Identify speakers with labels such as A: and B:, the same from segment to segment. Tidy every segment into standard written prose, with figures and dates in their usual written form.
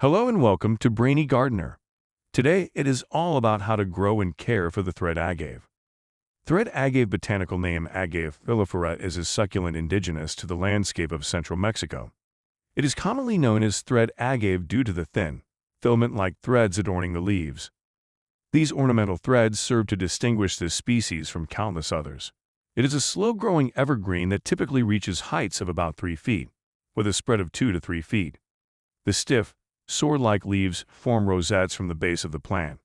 A: Hello and welcome to Brainy Gardener. Today it is all about how to grow and care for the thread agave. Thread agave, botanical name Agave filifera, is a succulent indigenous to the landscape of central Mexico. It is commonly known as thread agave due to the thin, filament-like threads adorning the leaves. These ornamental threads serve to distinguish this species from countless others. It is a slow-growing evergreen that typically reaches heights of about 3 feet, with a spread of 2 to 3 feet. The stiff, sword-like leaves form rosettes from the base of the plant.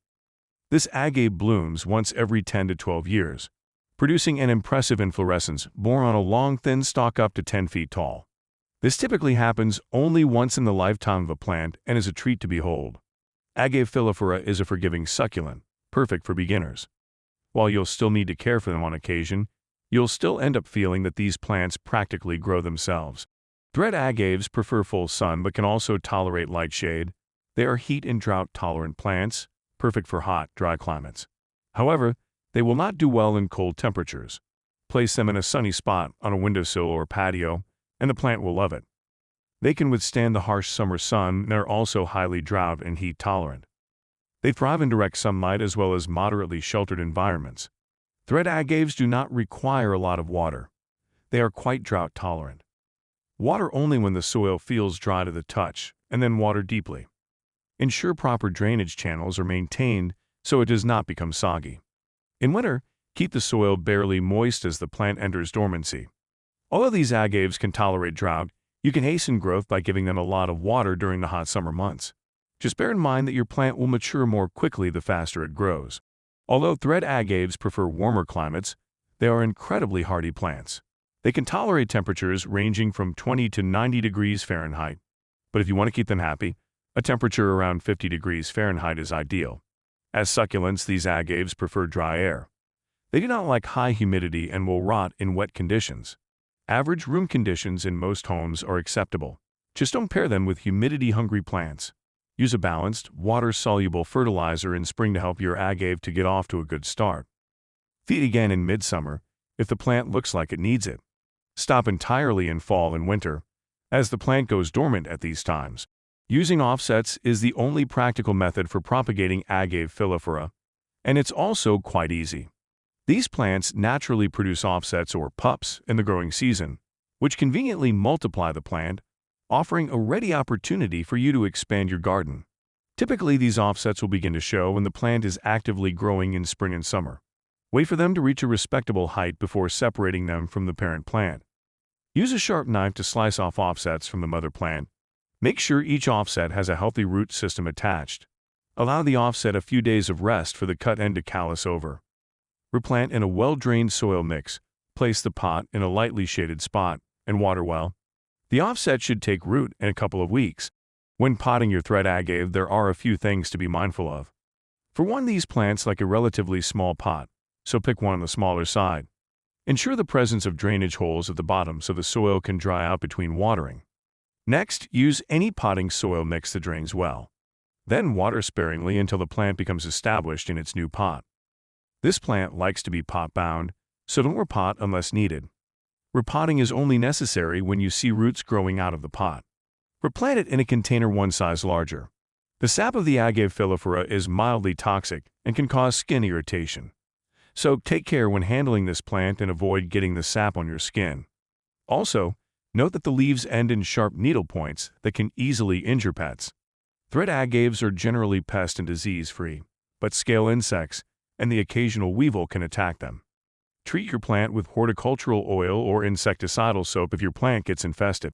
A: This agave blooms once every 10 to 12 years, producing an impressive inflorescence borne on a long, thin stalk up to 10 feet tall. This typically happens only once in the lifetime of a plant and is a treat to behold. Agave filifera is a forgiving succulent, perfect for beginners. While you'll still need to care for them on occasion, you'll still end up feeling that these plants practically grow themselves. Thread agaves prefer full sun but can also tolerate light shade. They are heat and drought-tolerant plants, perfect for hot, dry climates. However, they will not do well in cold temperatures. Place them in a sunny spot on a windowsill or patio, and the plant will love it. They can withstand the harsh summer sun and are also highly drought and heat tolerant. They thrive in direct sunlight as well as moderately sheltered environments. Thread agaves do not require a lot of water. They are quite drought tolerant. Water only when the soil feels dry to the touch, and then water deeply. Ensure proper drainage channels are maintained so it does not become soggy. In winter, keep the soil barely moist as the plant enters dormancy. Although these agaves can tolerate drought, you can hasten growth by giving them a lot of water during the hot summer months. Just bear in mind that your plant will mature more quickly the faster it grows. Although thread agaves prefer warmer climates, they are incredibly hardy plants. They can tolerate temperatures ranging from 20 to 90 degrees Fahrenheit. But if you want to keep them happy, a temperature around 50 degrees Fahrenheit is ideal. As succulents, these agaves prefer dry air. They do not like high humidity and will rot in wet conditions. Average room conditions in most homes are acceptable. Just don't pair them with humidity-hungry plants. Use a balanced, water-soluble fertilizer in spring to help your agave to get off to a good start. Feed again in midsummer if the plant looks like it needs it. Stop entirely in fall and winter, as the plant goes dormant at these times. Using offsets is the only practical method for propagating Agave filifera, and it's also quite easy. These plants naturally produce offsets or pups in the growing season, which conveniently multiply the plant, offering a ready opportunity for you to expand your garden. Typically, these offsets will begin to show when the plant is actively growing in spring and summer. Wait for them to reach a respectable height before separating them from the parent plant. Use a sharp knife to slice off offsets from the mother plant. Make sure each offset has a healthy root system attached. Allow the offset a few days of rest for the cut end to callus over. Replant in a well-drained soil mix. Place the pot in a lightly shaded spot and water well. The offset should take root in a couple of weeks. When potting your thread agave, there are a few things to be mindful of. For one, these plants like a relatively small pot, so pick one on the smaller side. Ensure the presence of drainage holes at the bottom so the soil can dry out between watering. Next, use any potting soil mix that drains well. Then water sparingly until the plant becomes established in its new pot. This plant likes to be pot-bound, so don't repot unless needed. Repotting is only necessary when you see roots growing out of the pot. Replant it in a container one size larger. The sap of the Agave filifera is mildly toxic and can cause skin irritation. So take care when handling this plant and avoid getting the sap on your skin. Also, note that the leaves end in sharp needle points that can easily injure pets. Thread agaves are generally pest and disease-free, but scale insects and the occasional weevil can attack them. Treat your plant with horticultural oil or insecticidal soap if your plant gets infested.